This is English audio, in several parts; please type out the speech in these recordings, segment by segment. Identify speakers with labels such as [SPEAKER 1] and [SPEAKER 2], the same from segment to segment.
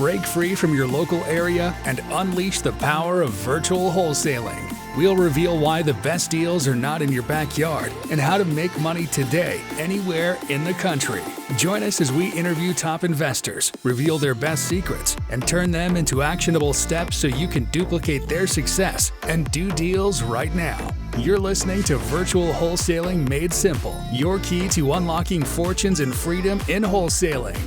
[SPEAKER 1] Break free from your local area and unleash the power of virtual wholesaling. We'll reveal why the best deals are not in your backyard and how to make money today, anywhere in the country. Join us as we interview top investors, reveal their best secrets, and turn them into actionable steps so you can duplicate their success and do deals right now. You're listening to Virtual Wholesaling Made Simple, your key to unlocking fortunes and freedom in wholesaling.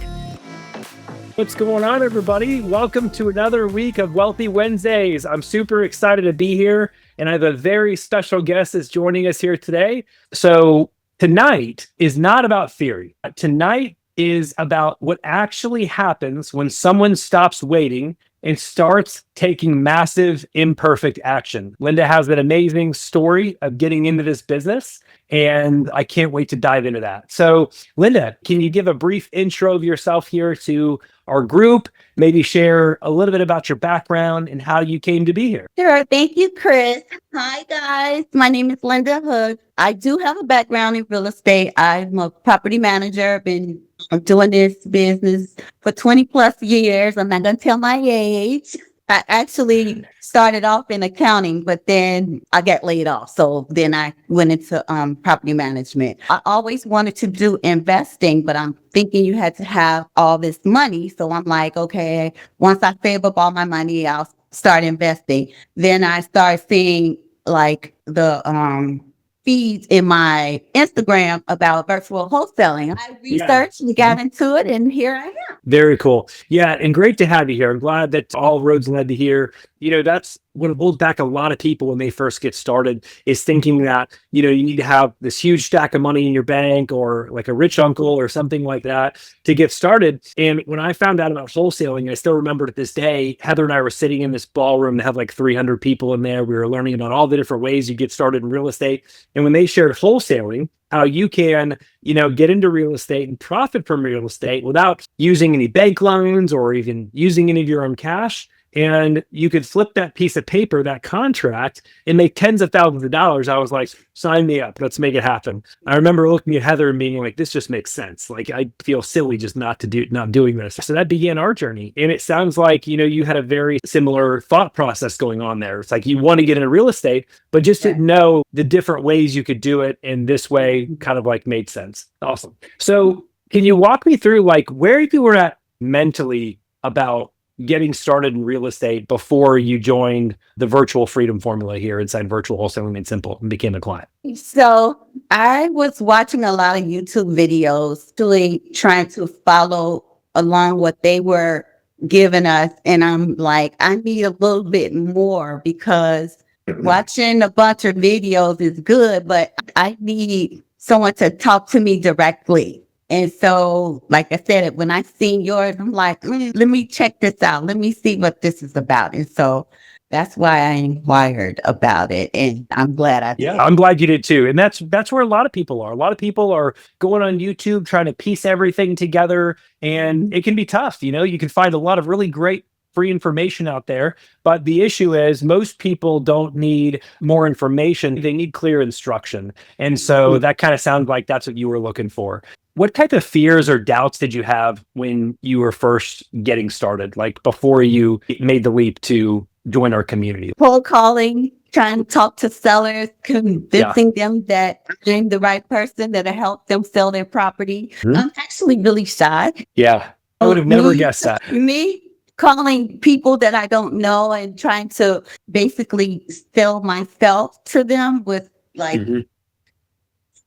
[SPEAKER 2] What's going on, everybody? Welcome to another week of Wealthy Wednesdays. I'm super excited to be here, and I have a very special guest that's joining us here today. So tonight is not about theory. Tonight is about what actually happens when someone stops waiting and starts taking massive, imperfect action. Linda has an amazing story of getting into this business, and I can't wait to dive into that. So, Linda, can you give a brief intro of yourself here to our group? Maybe share a little bit about your background and how you came to be here.
[SPEAKER 3] Sure. Thank you, Chris. Hi, guys. My name is Linda Hood. I do have a background in real estate. I'm a property manager. I've been doing this business for 20 plus years. I'm not going to tell my age. I actually started off in accounting, but then I got laid off. So then I went into property management. I always wanted to do investing, but I'm thinking you had to have all this money. So I'm like, okay, once I save up all my money, I'll start investing. Then I started seeing like the feeds in my Instagram about virtual wholesaling. I researched and got into it, and here I am.
[SPEAKER 2] Very cool. Yeah, and great to have you here. I'm glad that all roads led to here. You know, that's what holds back a lot of people when they first get started, is thinking that, you know, you need to have this huge stack of money in your bank or like a rich uncle or something like that to get started. And when I found out about wholesaling, I still remember to this day, Heather and I were sitting in this ballroom that had like 300 people in there. We were learning about all the different ways you get started in real estate. And when they shared wholesaling, how you can, you know, get into real estate and profit from real estate without using any bank loans or even using any of your own cash. And you could flip that piece of paper, that contract, and make tens of thousands of dollars. I was like, sign me up. Let's make it happen. I remember looking at Heather and being like, this just makes sense. Like, I feel silly just not doing this. So that began our journey. And it sounds like, you know, you had a very similar thought process going on there. It's like you want to get into real estate, but just didn't know the different ways you could do it. And this way kind of like made sense. Awesome. So can you walk me through like where you were at mentally about getting started in real estate before you joined the virtual freedom formula here inside Virtual Wholesaling Made Simple and became a client?
[SPEAKER 3] So I was watching a lot of YouTube videos, really trying to follow along what they were giving us. And I'm like, I need a little bit more, because watching a bunch of videos is good, but I need someone to talk to me directly. And so, like I said, when I seen yours, I'm like, let me check this out. Let me see what this is about. And so that's why I inquired about it. And I'm glad I did.
[SPEAKER 2] Yeah, I'm glad you did too. And that's where a lot of people are. A lot of people are going on YouTube, trying to piece everything together. And it can be tough. You know, you can find a lot of really great free information out there. But the issue is most people don't need more information. They need clear instruction. And so that kind of sounds like that's what you were looking for. What type of fears or doubts did you have when you were first getting started, like before you made the leap to join our community?
[SPEAKER 3] Cold calling, trying to talk to sellers, convincing them that I'm the right person that'll help them sell their property. I'm actually really shy.
[SPEAKER 2] Yeah, I would have never guessed that.
[SPEAKER 3] Me calling people that I don't know and trying to basically sell myself to them with like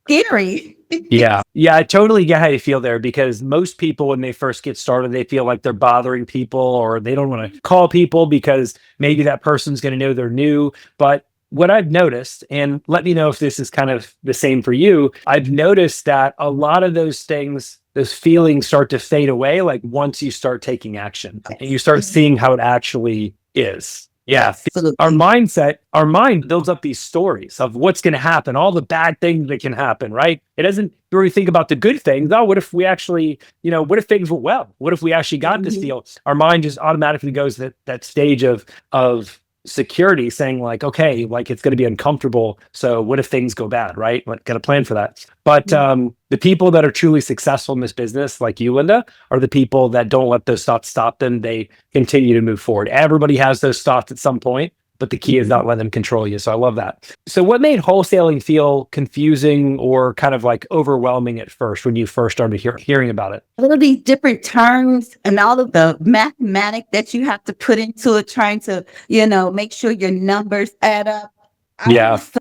[SPEAKER 3] scary.
[SPEAKER 2] Yeah, I totally get how you feel there, because most people, when they first get started, they feel like they're bothering people, or they don't want to call people because maybe that person's going to know they're new. But what I've noticed, and let me know if this is kind of the same for you, I've noticed that a lot of those things, those feelings start to fade away, like once you start taking action and you start seeing how it actually is. Yeah.
[SPEAKER 3] Absolutely.
[SPEAKER 2] Our mind builds up these stories of what's going to happen, all the bad things that can happen, right? It doesn't really think about the good things. Oh, what if we actually, what if things went well? What if we actually got this deal? Our mind just automatically goes to that stage of security, saying like, okay, like it's going to be uncomfortable. So what if things go bad, right? Like, got a plan for that. But the people that are truly successful in this business, like you, Linda, are the people that don't let those thoughts stop them. They continue to move forward. Everybody has those thoughts at some point, but the key is not letting them control you. So I love that. So what made wholesaling feel confusing or kind of like overwhelming at first when you first started hearing about it?
[SPEAKER 3] All of these different terms and all of the mathematics that you have to put into it, trying to, make sure your numbers add up.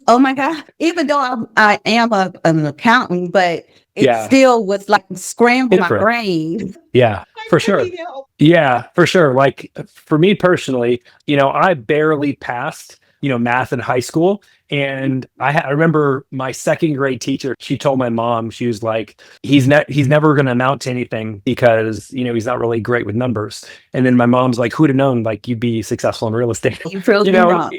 [SPEAKER 3] Oh my God. Even though I am an accountant, but it still was like scrambling my brain.
[SPEAKER 2] Yeah, for sure. Yeah, for sure. Like for me personally, I barely passed, math in high school. And I remember my second grade teacher, she told my mom, she was like, he's never going to amount to anything because, he's not really great with numbers. And then my mom's like, who'd have known, like, you'd be successful in real estate?
[SPEAKER 3] You proved me wrong.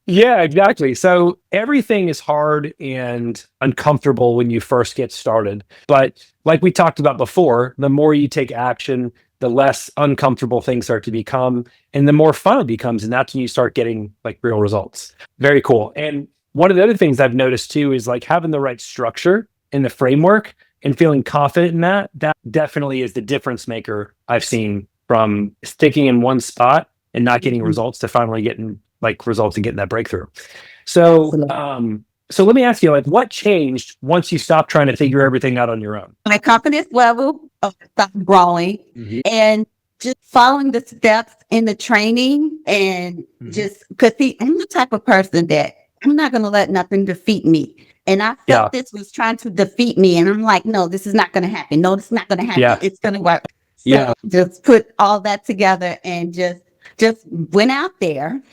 [SPEAKER 2] Yeah, exactly. So everything is hard and uncomfortable when you first get started. But like we talked about before, the more you take action, the less uncomfortable things start to become and the more fun it becomes. And that's when you start getting like real results. Very cool. And one of the other things I've noticed too is like having the right structure in the framework and feeling confident in that definitely is the difference maker I've seen from sticking in one spot and not getting results to finally getting like results and getting that breakthrough. So, so let me ask you, like, what changed once you stopped trying to figure everything out on your own?
[SPEAKER 3] My confidence level stopped growing and just following the steps in the training and just because I'm the type of person that I'm not going to let nothing defeat me. And I felt this was trying to defeat me. And I'm like, no, this is not going to happen. No, it's not going to happen.
[SPEAKER 2] Yeah.
[SPEAKER 3] It's going to work. So just put all that together and just went out there.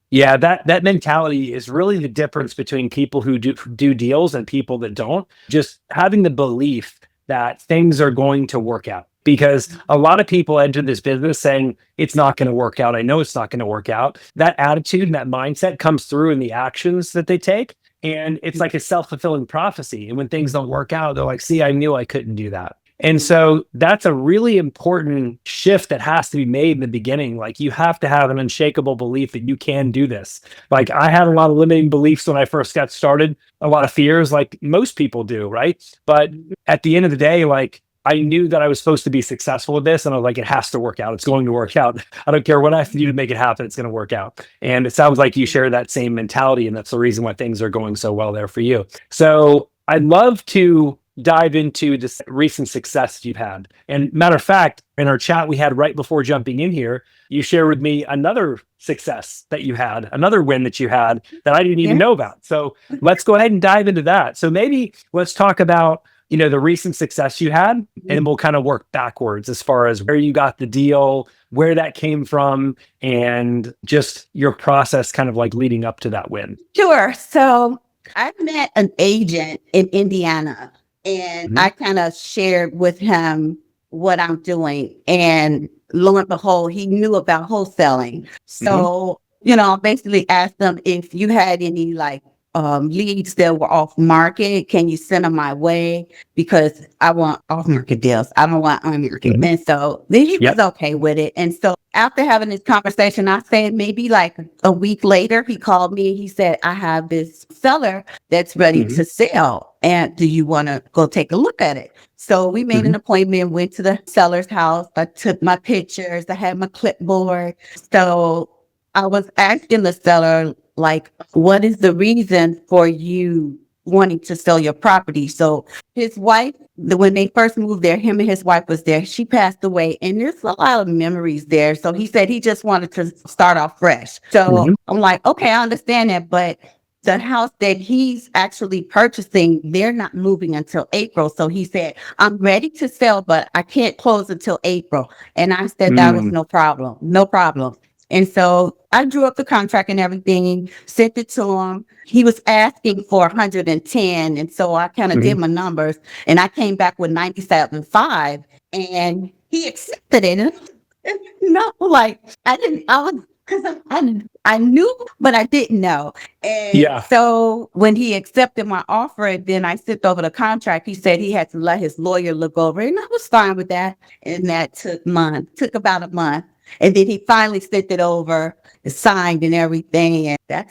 [SPEAKER 2] Yeah, that mentality is really the difference between people who do deals and people that don't. Just having the belief that things are going to work out. Because a lot of people enter this business saying it's not going to work out. I know it's not going to work out. That attitude and that mindset comes through in the actions that they take. And it's like a self-fulfilling prophecy. And when things don't work out, they're like, see, I knew I couldn't do that. And so that's a really important shift that has to be made in the beginning. Like you have to have an unshakable belief that you can do this. Like I had a lot of limiting beliefs when I first got started, a lot of fears like most people do, right? But at the end of the day, like I knew that I was supposed to be successful with this and I was like, it has to work out. It's going to work out. I don't care what I have to do to make it happen. It's going to work out. And it sounds like you share that same mentality and that's the reason why things are going so well there for you. So I'd love to dive into this recent success you've had. And matter of fact, in our chat we had right before jumping in here, you shared with me another success that you had, another win that you had that I didn't even know about. So let's go ahead and dive into that. So maybe let's talk about, the recent success you had, and we'll kind of work backwards as far as where you got the deal, where that came from, and just your process kind of like leading up to that win.
[SPEAKER 3] Sure. So I met an agent in Indiana. And I kind of shared with him what I'm doing. And lo and behold, he knew about wholesaling. So, I basically asked him if you had any like leads that were off market, can you send them my way? Because I want off market deals. I don't want on market. And so then he was okay with it. And so after having this conversation, I said maybe like a week later, he called me and he said, I have this seller that's ready to sell. And do you want to go take a look at it? So we made an appointment, went to the seller's house. I took my pictures. I had my clipboard. So I was asking the seller, like, what is the reason for you wanting to sell your property? So his wife, when they first moved there, him and his wife was there. She passed away and there's a lot of memories there. So he said he just wanted to start off fresh. So I'm like, okay, I understand that. But the house that he's actually purchasing, they're not moving until April. So he said, I'm ready to sell, but I can't close until April. And I said, that was no problem. No problem. And so I drew up the contract and everything, sent it to him. He was asking for 110. And so I kind of did my numbers and I came back with 97.5 and he accepted it. No, like I knew, but I didn't know. And so when he accepted my offer, then I sent over the contract. He said he had to let his lawyer look over it. And I was fine with that. And that took about a month. And then he finally sent it over, signed and everything. And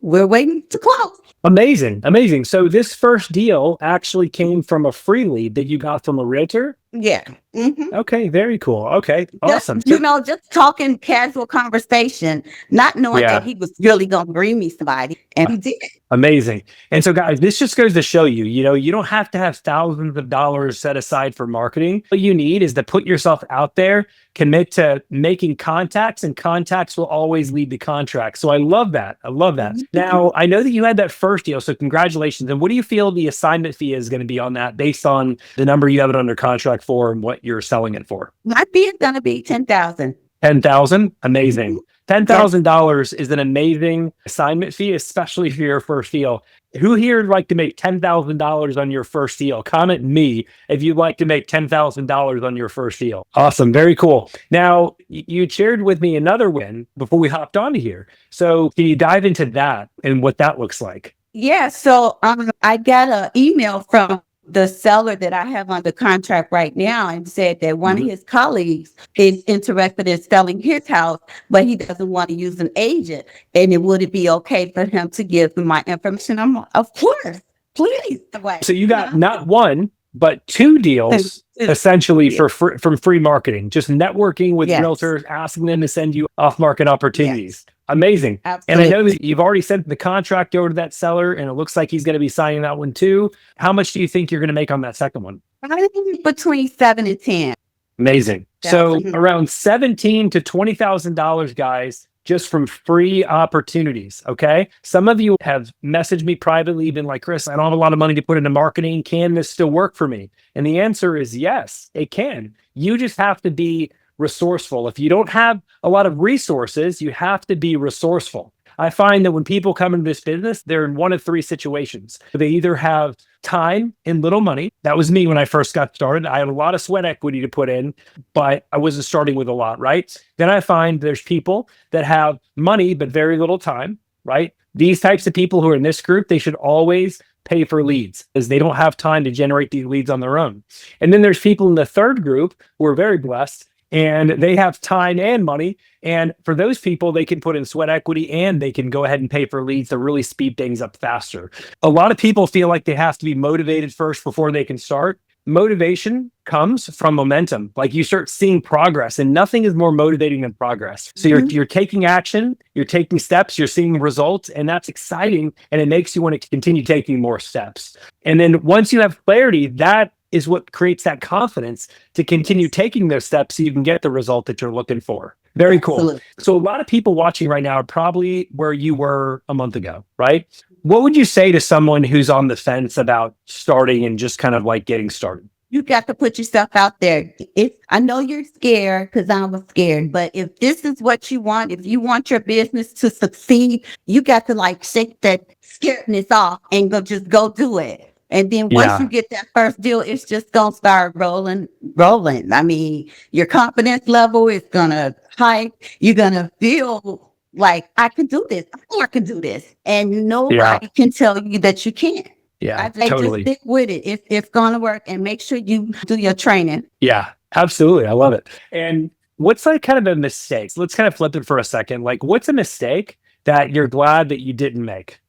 [SPEAKER 3] we're waiting to close.
[SPEAKER 2] Amazing. Amazing. So this first deal actually came from a free lead that you got from a realtor?
[SPEAKER 3] Yeah. Mhm.
[SPEAKER 2] Okay, very cool. Okay, awesome.
[SPEAKER 3] Just talking casual conversation, not knowing
[SPEAKER 2] Yeah.
[SPEAKER 3] that he was really going to bring me somebody. And he did.
[SPEAKER 2] Amazing. And so guys, this just goes to show you, you don't have to have thousands of dollars set aside for marketing. What you need is to put yourself out there, commit to making contacts, and contacts will always lead to contracts. So I love that. I love that. Now, I know that you had that first deal, so congratulations. And what do you feel the assignment fee is going to be on that based on the number you have it under contract for and what you're selling it for?
[SPEAKER 3] My fee is going to be $10,000.
[SPEAKER 2] 10,000? Amazing. $10,000 is an amazing assignment fee, especially for your first deal. Who here would like to make $10,000 on your first deal? Comment me if you'd like to make $10,000 on your first deal. Awesome. Very cool. Now, you shared with me another win before we hopped onto here. So can you dive into that and what that looks like?
[SPEAKER 3] Yeah. So I got an email from the seller that I have under contract right now and said that one of his colleagues is interested in selling his house, but he doesn't want to use an agent. And would it be okay for him to give me my information? I'm like, of course, please.
[SPEAKER 2] So you got not one, but two deals essentially from free marketing, just networking with realtors, asking them to send you off-market opportunities. Yes. Amazing. Absolutely. And I know that you've already sent the contract over to that seller, and it looks like he's going to be signing that one too. How much do you think you're going to make on that second one?
[SPEAKER 3] I think between 7 and 10.
[SPEAKER 2] Amazing. So around $17,000 to $20,000, guys, just from free opportunities. Okay. Some of you have messaged me privately, been like, Chris, I don't have a lot of money to put into marketing. Can this still work for me? And the answer is yes, it can. You just have to be resourceful. If you don't have a lot of resources, you have to be resourceful. I find that when people come into this business, they're in one of three situations. They either have time and little money. That was me when I first got started. I had a lot of sweat equity to put in, but I wasn't starting with a lot, right? Then I find there's people that have money, but very little time, right? These types of people who are in this group, they should always pay for leads because they don't have time to generate these leads on their own. And then there's people in the third group who are very blessed and they have time and money. And for those people, they can put in sweat equity and they can go ahead and pay for leads to really speed things up faster. A lot of people feel like they have to be motivated first before they can start. Motivation comes from momentum. Like you start seeing progress, and nothing is more motivating than progress. So you're taking action, you're taking steps, you're seeing results, and that's exciting. And it makes you want to continue taking more steps. And then once you have clarity, that is what creates that confidence to continue taking those steps so you can get the result that you're looking for. Very cool. Absolutely. So a lot of people watching right now are probably where you were a month ago, right? What would you say to someone who's on the fence about starting and just kind of like getting started?
[SPEAKER 3] You got to put yourself out there. I know you're scared because I was scared, but if this is what you want, if you want your business to succeed, you got to like shake that scaredness off and just go do it. And then once you get that first deal, it's just going to start rolling. I mean, your confidence level is going to hike. You're going to feel like, I can do this. I know I can do this. And nobody can tell you that you can't.
[SPEAKER 2] Yeah,
[SPEAKER 3] totally. Just stick with it. It's going to work, and make sure you do your training.
[SPEAKER 2] Yeah, absolutely. I love it. And what's like kind of a mistake? Let's kind of flip it for a second. Like, what's a mistake that you're glad that you didn't make?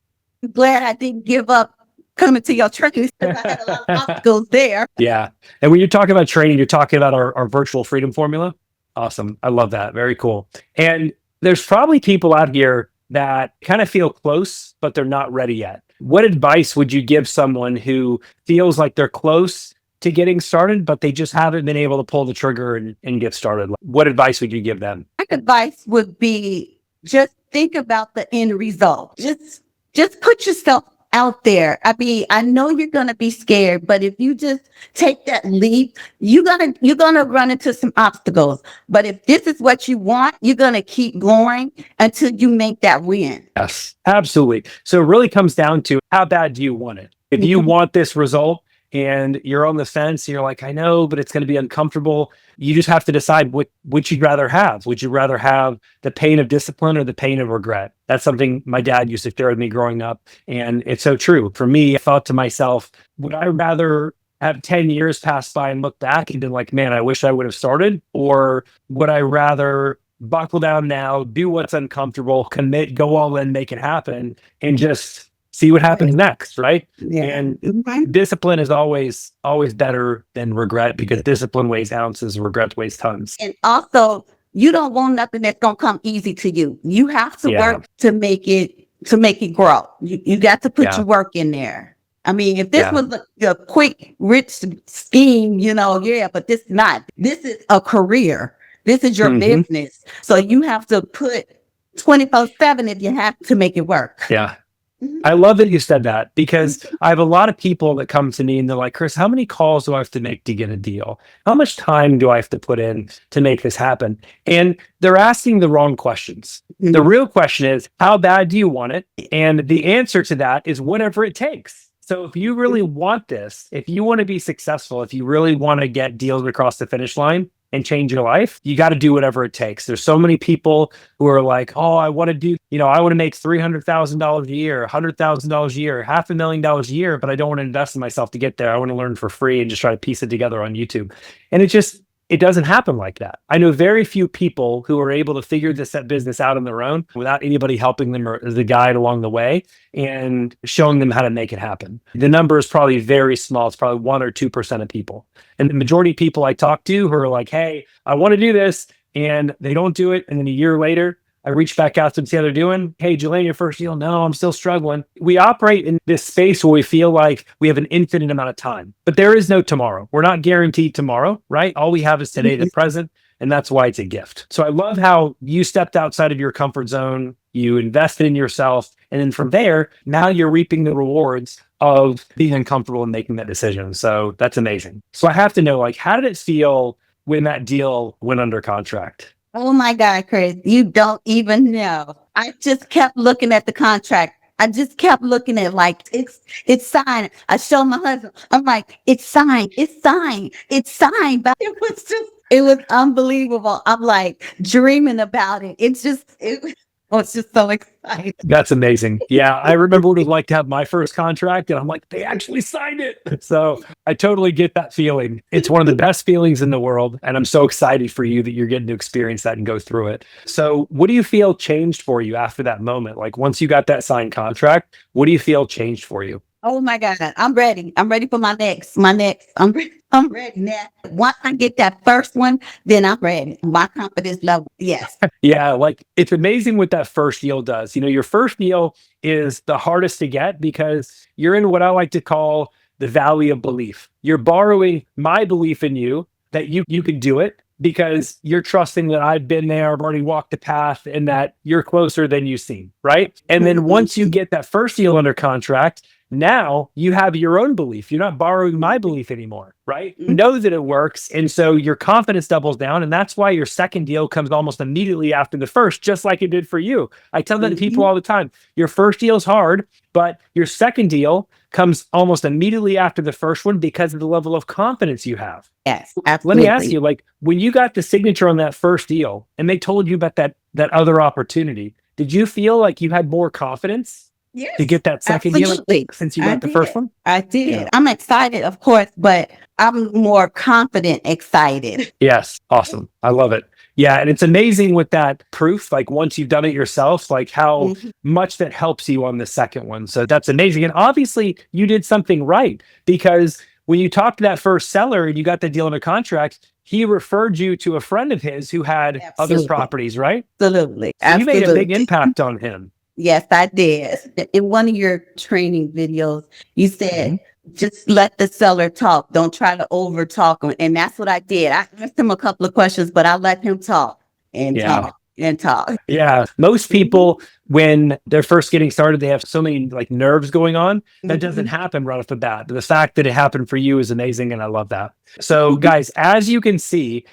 [SPEAKER 3] I'm glad I didn't give up coming to your training because I had a lot of obstacles there.
[SPEAKER 2] Yeah. And when you're talking about training, you're talking about our virtual freedom formula. Awesome. I love that. Very cool. And there's probably people out here that kind of feel close, but they're not ready yet. What advice would you give someone who feels like they're close to getting started, but they just haven't been able to pull the trigger and get started? What advice would you give them?
[SPEAKER 3] My advice would be just think about the end result. Just put yourself out there. I mean, I know you're going to be scared, but if you just take that leap, you're going to run into some obstacles. But if this is what you want, you're going to keep going until you make that win.
[SPEAKER 2] Yes, absolutely. So it really comes down to how bad do you want it? If you want this result and you're on the fence, you're like, I know, but it's going to be uncomfortable. You just have to decide what you'd rather have. Would you rather have the pain of discipline or the pain of regret? That's something my dad used to share with me growing up. And it's so true. For me, I thought to myself, would I rather have 10 years pass by and look back and be like, man, I wish I would have started? Or would I rather buckle down now, do what's uncomfortable, commit, go all in, make it happen, and just see what happens next, right?
[SPEAKER 3] Yeah.
[SPEAKER 2] And discipline is always better than regret, because discipline weighs ounces, regret weighs tons.
[SPEAKER 3] And also, you don't want nothing that's gonna come easy to you. You have to
[SPEAKER 2] Yeah.
[SPEAKER 3] work to make it grow. You got to put
[SPEAKER 2] Yeah.
[SPEAKER 3] your work in there. I mean, if this
[SPEAKER 2] Yeah.
[SPEAKER 3] was a quick, rich scheme, but this not. This is a career. This is your
[SPEAKER 2] Mhm.
[SPEAKER 3] business. So you have to put 24/7 if you have to make it work.
[SPEAKER 2] Yeah.
[SPEAKER 3] Mhm.
[SPEAKER 2] I love that you said that, because I have a lot of people that come to me and they're like, Chris, how many calls do I have to make to get a deal? How much time do I have to put in to make this happen? And they're asking the wrong questions. The real question is, how bad do you want it? And the answer to that is whatever it takes. So if you really want this, if you want to be successful, if you really want to get deals across the finish line and change your life, you got to do whatever it takes. There's so many people who are like, oh, I want to do, I want to make $300,000 a year, $100,000 a year, $500,000 a year, but I don't want to invest in myself to get there. I want to learn for free and just try to piece it together on YouTube. And it doesn't happen like that. I know very few people who are able to figure this business out on their own without anybody helping them or as a guide along the way and showing them how to make it happen. The number is probably very small. It's probably 1 or 2% of people. And the majority of people I talk to who are like, hey, I want to do this, and they don't do it. And then a year later, I reach back out to them, see how they're doing. Hey, Jelaine, your first deal? No, I'm still struggling. We operate in this space where we feel like we have an infinite amount of time, but there is no tomorrow. We're not guaranteed tomorrow, right? All we have is today, the present, and that's why it's a gift. So I love how you stepped outside of your comfort zone, you invested in yourself, and then from there, now you're reaping the rewards of being uncomfortable and making that decision. So that's amazing. So I have to know, how did it feel when that deal went under contract?
[SPEAKER 3] Oh my God, Chris, you don't even know. I just kept looking at the contract. I just kept looking at it's signed. I showed my husband. I'm like, it's signed. It's signed. It's signed. But it was unbelievable. I'm like dreaming about it. I was just so excited.
[SPEAKER 2] That's amazing. Yeah, I remember what it was like to have my first contract, and I'm like, they actually signed it. So I totally get that feeling. It's one of the best feelings in the world, and I'm so excited for you that you're getting to experience that and go through it. So what do you feel changed for you after that moment? Once you got that signed contract, what do you feel changed for you?
[SPEAKER 3] Oh my God, I'm ready. I'm ready for my next. I'm ready now. Once I get that first one, then I'm ready. My confidence level, yes.
[SPEAKER 2] Yeah, it's amazing what that first deal does. Your first deal is the hardest to get because you're in what I like to call the valley of belief. You're borrowing my belief in you that you can do it, because you're trusting that I've been there, I've already walked the path, and that you're closer than you seem, right? And then once you get that first deal under contract, now you have your own belief. You're not borrowing my belief anymore, right? You know that it works. And so your confidence doubles down. And that's why your second deal comes almost immediately after the first, just like it did for you. I tell that to people all the time. Your first deal is hard, but your second deal comes almost immediately after the first one because of the level of confidence you have.
[SPEAKER 3] Yes, absolutely.
[SPEAKER 2] Let me ask you, when you got the signature on that first deal and they told you about that other opportunity, did you feel like you had more confidence?
[SPEAKER 3] Yes,
[SPEAKER 2] to get that second deal since you got the first one?
[SPEAKER 3] I did.
[SPEAKER 2] Yeah.
[SPEAKER 3] I'm excited, of course, but I'm more confident, excited.
[SPEAKER 2] Yes. Awesome. I love it. Yeah. And it's amazing with that proof, once you've done it yourself, how much that helps you on the second one. So that's amazing. And obviously you did something right, because when you talked to that first seller and you got the deal under contract, he referred you to a friend of his who had other properties, right?
[SPEAKER 3] Absolutely.
[SPEAKER 2] So you made a big impact on him.
[SPEAKER 3] Yes, I did. In one of your training videos, you said, just let the seller talk. Don't try to over talk. And that's what I did. I asked him a couple of questions, but I let him talk and talk and talk.
[SPEAKER 2] Yeah. Most people, when they're first getting started, they have so many nerves going on. That doesn't happen right off the bat. The fact that it happened for you is amazing. And I love that. So guys, as you can see,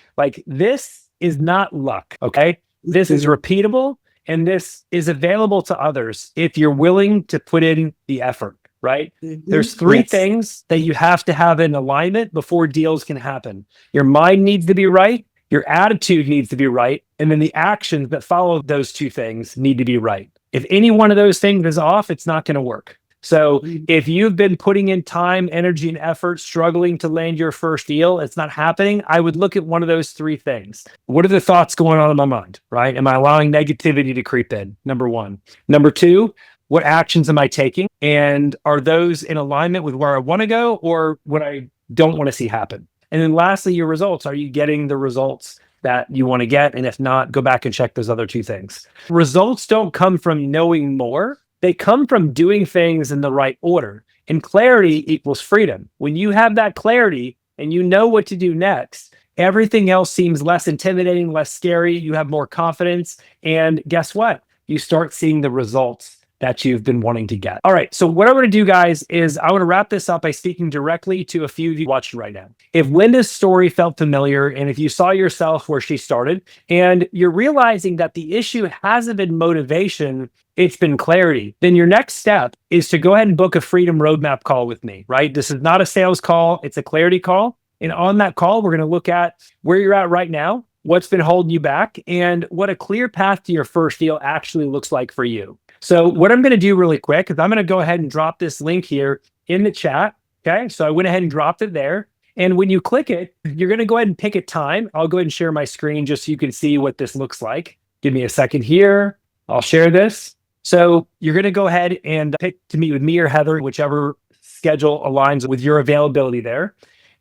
[SPEAKER 2] this is not luck. Okay. This is repeatable. And this is available to others if you're willing to put in the effort, right? There's three things that you have to have in alignment before deals can happen. Your mind needs to be right. Your attitude needs to be right. And then the actions that follow those two things need to be right. If any one of those things is off, it's not going to work. So if you've been putting in time, energy, and effort, struggling to land your first deal, it's not happening, I would look at one of those three things. What are the thoughts going on in my mind, right? Am I allowing negativity to creep in? Number one. Number two, what actions am I taking? And are those in alignment with where I want to go or what I don't want to see happen? And then lastly, your results. Are you getting the results that you want to get? And if not, go back and check those other two things. Results don't come from knowing more. They come from doing things in the right order. And clarity equals freedom. When you have that clarity and you know what to do next, everything else seems less intimidating, less scary. You have more confidence. And guess what? You start seeing the results that you've been wanting to get. All right. So what I want to do, guys, is I want to wrap this up by speaking directly to a few of you watching right now. If Linda's story felt familiar, and if you saw yourself where she started, and you're realizing that the issue hasn't been motivation, it's been clarity, then your next step is to go ahead and book a Freedom Roadmap call with me, right? This is not a sales call. It's a clarity call. And on that call, we're going to look at where you're at right now, what's been holding you back, and what a clear path to your first deal actually looks like for you. So what I'm going to do really quick is I'm going to go ahead and drop this link here in the chat. Okay. So I went ahead and dropped it there. And when you click it, you're going to go ahead and pick a time. I'll go ahead and share my screen just so you can see what this looks like. Give me a second here. I'll share this. So you're going to go ahead and pick to meet with me or Heather, whichever schedule aligns with your availability there.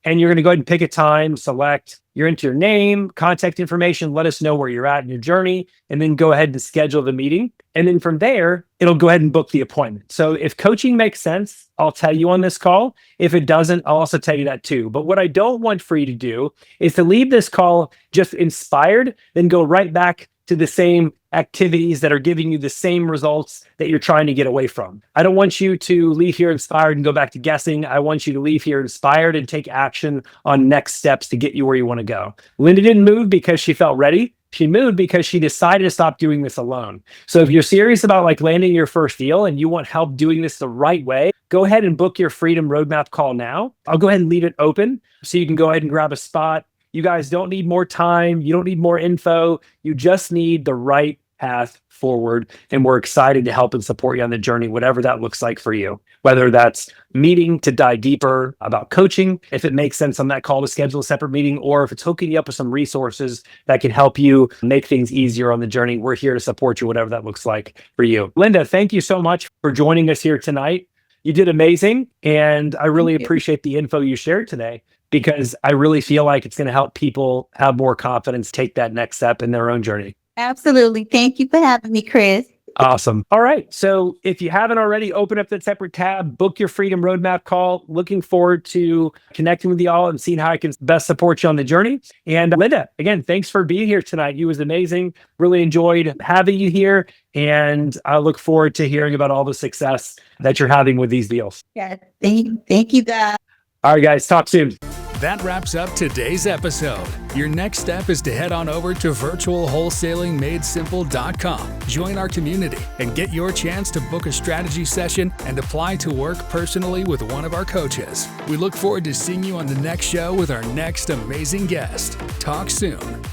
[SPEAKER 2] And you're going to go ahead and pick a time, select, you're into your name, contact information, let us know where you're at in your journey, and then go ahead and schedule the meeting. And then from there, it'll go ahead and book the appointment. So if coaching makes sense, I'll tell you on this call. If it doesn't, I'll also tell you that too. But what I don't want for you to do is to leave this call just inspired, then go right back to the same activities that are giving you the same results that you're trying to get away from. I don't want you to leave here inspired and go back to guessing. I want you to leave here inspired and take action on next steps to get you where you want to go. Linda didn't move because she felt ready. She moved because she decided to stop doing this alone. So if you're serious about like landing your first deal and you want help doing this the right way, go ahead and book your Freedom Roadmap call now. I'll go ahead and leave it open so you can go ahead and grab a spot. You guys don't need more time. You don't need more info. You just need the right path forward. And we're excited to help and support you on the journey, whatever that looks like for you, whether that's meeting to dive deeper about coaching, if it makes sense on that call to schedule a separate meeting, or if it's hooking you up with some resources that can help you make things easier on the journey. We're here to support you, whatever that looks like for you. Linda, thank you so much for joining us here tonight. You did amazing. And I really appreciate the info you shared today, because I really feel like it's going to help people have more confidence, take that next step in their own journey.
[SPEAKER 3] Absolutely. Thank you for having me, Chris.
[SPEAKER 2] Awesome. All right. So if you haven't already, open up that separate tab, book your Freedom Roadmap call. Looking forward to connecting with you all and seeing how I can best support you on the journey. And Linda, again, thanks for being here tonight. You was amazing. Really enjoyed having you here. And I look forward to hearing about all the success that you're having with these deals.
[SPEAKER 3] Yeah. Thank you, guys.
[SPEAKER 2] All right, guys. Talk soon.
[SPEAKER 1] That wraps up today's episode. Your next step is to head on over to virtualwholesalingmadesimple.com. Join our community and get your chance to book a strategy session and apply to work personally with one of our coaches. We look forward to seeing you on the next show with our next amazing guest. Talk soon.